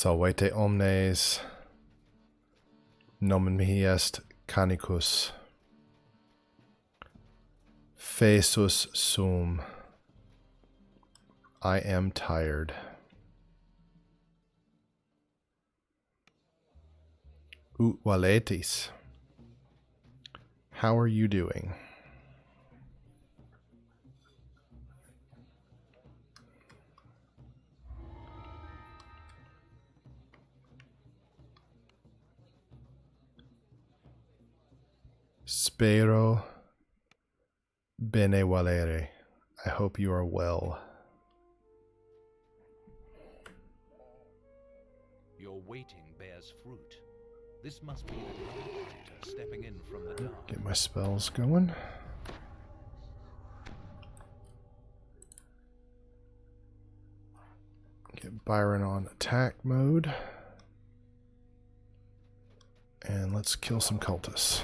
Salvete omnes, nomen mihi est canicus, fesus sum, I am tired. Ut valetis, how are you doing? Spero bene valere. I hope you are well. Your waiting bears fruit. This must be the Collaborator stepping in from the dark. Get my spells going. Get Byron on attack mode. And let's kill some cultists.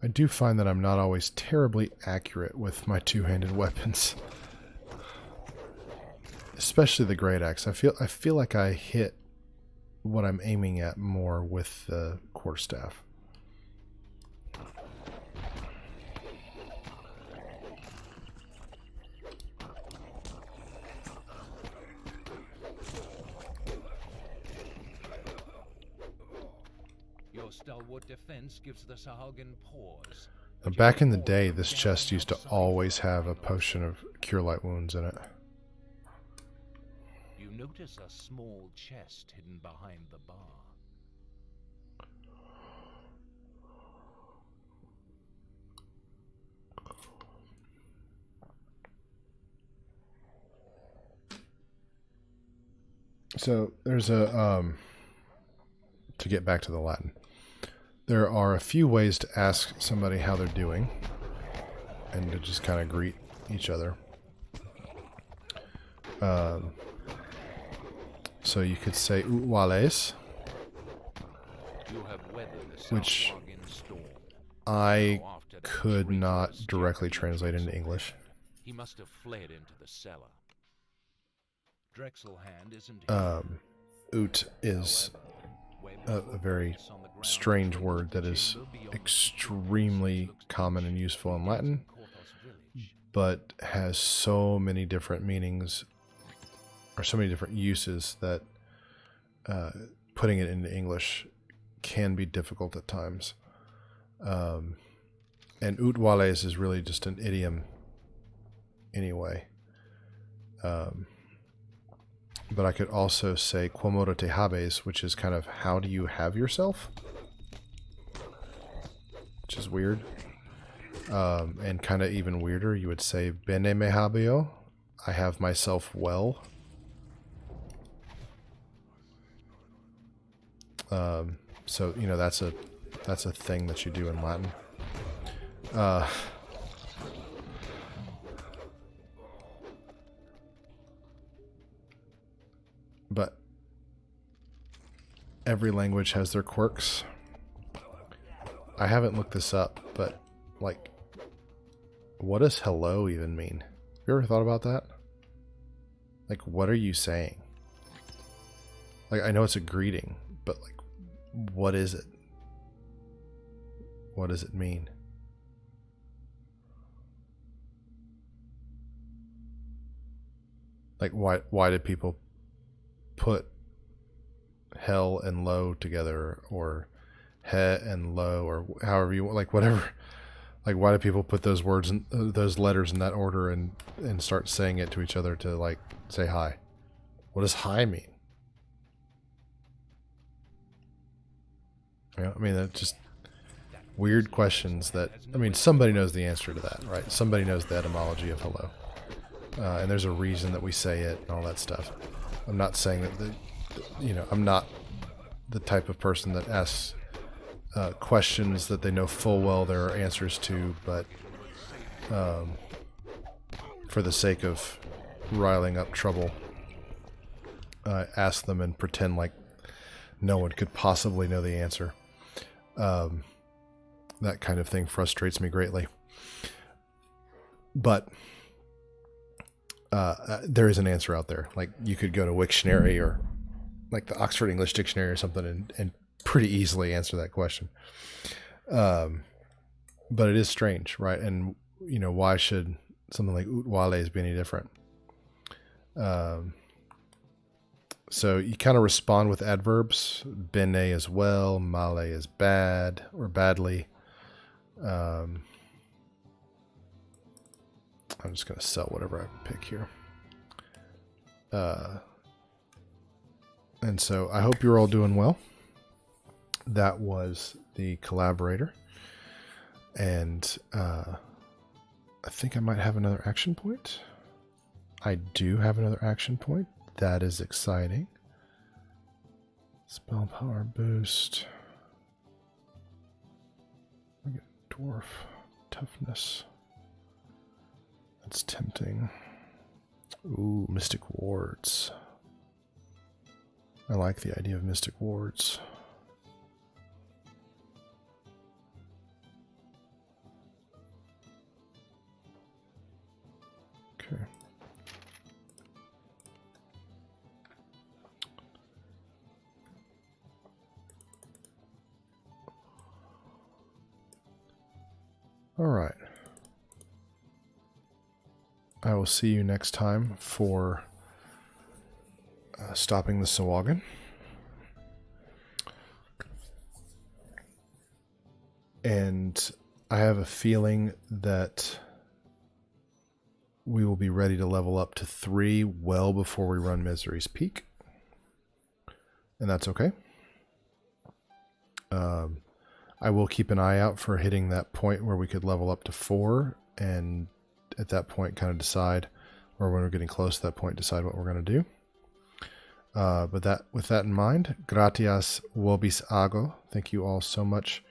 I do find that I'm not always terribly accurate with my two-handed weapons. Especially the great axe. I feel like I hit what I'm aiming at more with the quarterstaff. Stalwart defense gives the Sahagin pause. Now, back in the day, this chest used to always have a potion of Cure Light Wounds in it. You notice a small chest hidden behind the bar. So there's a to get back to the Latin. There are a few ways to ask somebody how they're doing and to just kind of greet each other. So you could say ut vales, which I could not directly translate into English. He must have fled into the cellar. Drexelhand isn't Ut is a very strange word that is extremely common and useful in Latin, but has so many different meanings or so many different uses that putting it into English can be difficult at times. And ut vales is really just an idiom anyway. But I could also say quomodo te habes, which is kind of how do you have yourself? Which is weird. And kind of even weirder, you would say bene me habeo, I have myself well. So, you know, that's a thing that you do in Latin. But every language has their quirks. I haven't looked this up, but like, what does hello even mean? Have you ever thought about that? Like, what are you saying? Like, I know it's a greeting, but like, what is it? What does it mean? Like, why did people put hell and low together, or he and low, or however you want, like whatever. Like, why do people put those words and those letters in that order and start saying it to each other to like say hi? What does hi mean? Yeah, I mean, that's just weird questions that, I mean, somebody knows the answer to that, right? Somebody knows the etymology of hello. And there's a reason that we say it and all that stuff. I'm not saying that, you know, I'm not the type of person that asks questions that they know full well there are answers to, but for the sake of riling up trouble, ask them and pretend like no one could possibly know the answer. that kind of thing frustrates me greatly. But there is an answer out there. Like, you could go to Wiktionary or like the Oxford English Dictionary or something and pretty easily answer that question. But it is strange, right? And, you know, why should something like utwales be any different? So you kind of respond with adverbs. Bene is well, male is bad or badly. I'm just going to sell whatever I pick here. And so I hope you're all doing well. That was the Collaborator. And I think I might have another action point. I do have another action point. That is exciting. Spell power boost. I get dwarf toughness. That's tempting. Ooh, mystic wards. I like the idea of mystic wards. Okay. All right. I will see you next time for stopping the Sahuagin. And I have a feeling that we will be ready to level up to 3 well before we run Misery's Peak. And that's okay. I will keep an eye out for hitting that point where we could level up to 4, and at that point kind of decide, or when we're getting close to that point, decide what we're going to do. But with that in mind, gratias vobis ago. Thank you all so much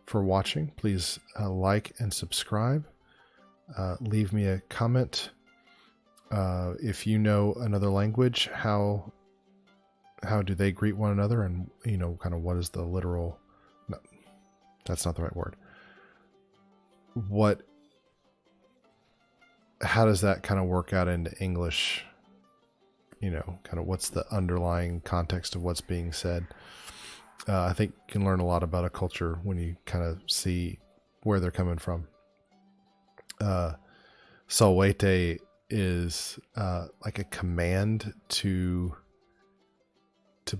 for watching. Please like and subscribe. Leave me a comment. If you know another language, how do they greet one another, and you know, kind of what is the literal? No, that's not the right word. How does that kind of work out into English? You know, kind of what's the underlying context of what's being said. I think you can learn a lot about a culture when you kind of see where they're coming from. Salwete is like a command to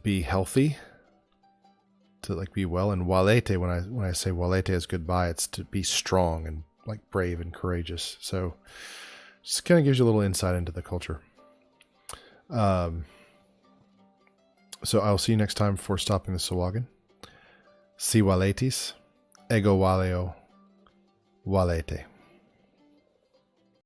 be healthy, to like be well. And walete, when I say walete is goodbye, it's to be strong and like brave and courageous. So just kind of gives you a little insight into the culture. So I'll see you next time for stopping the Sahuagin. Si waletis, ego waleo, walete.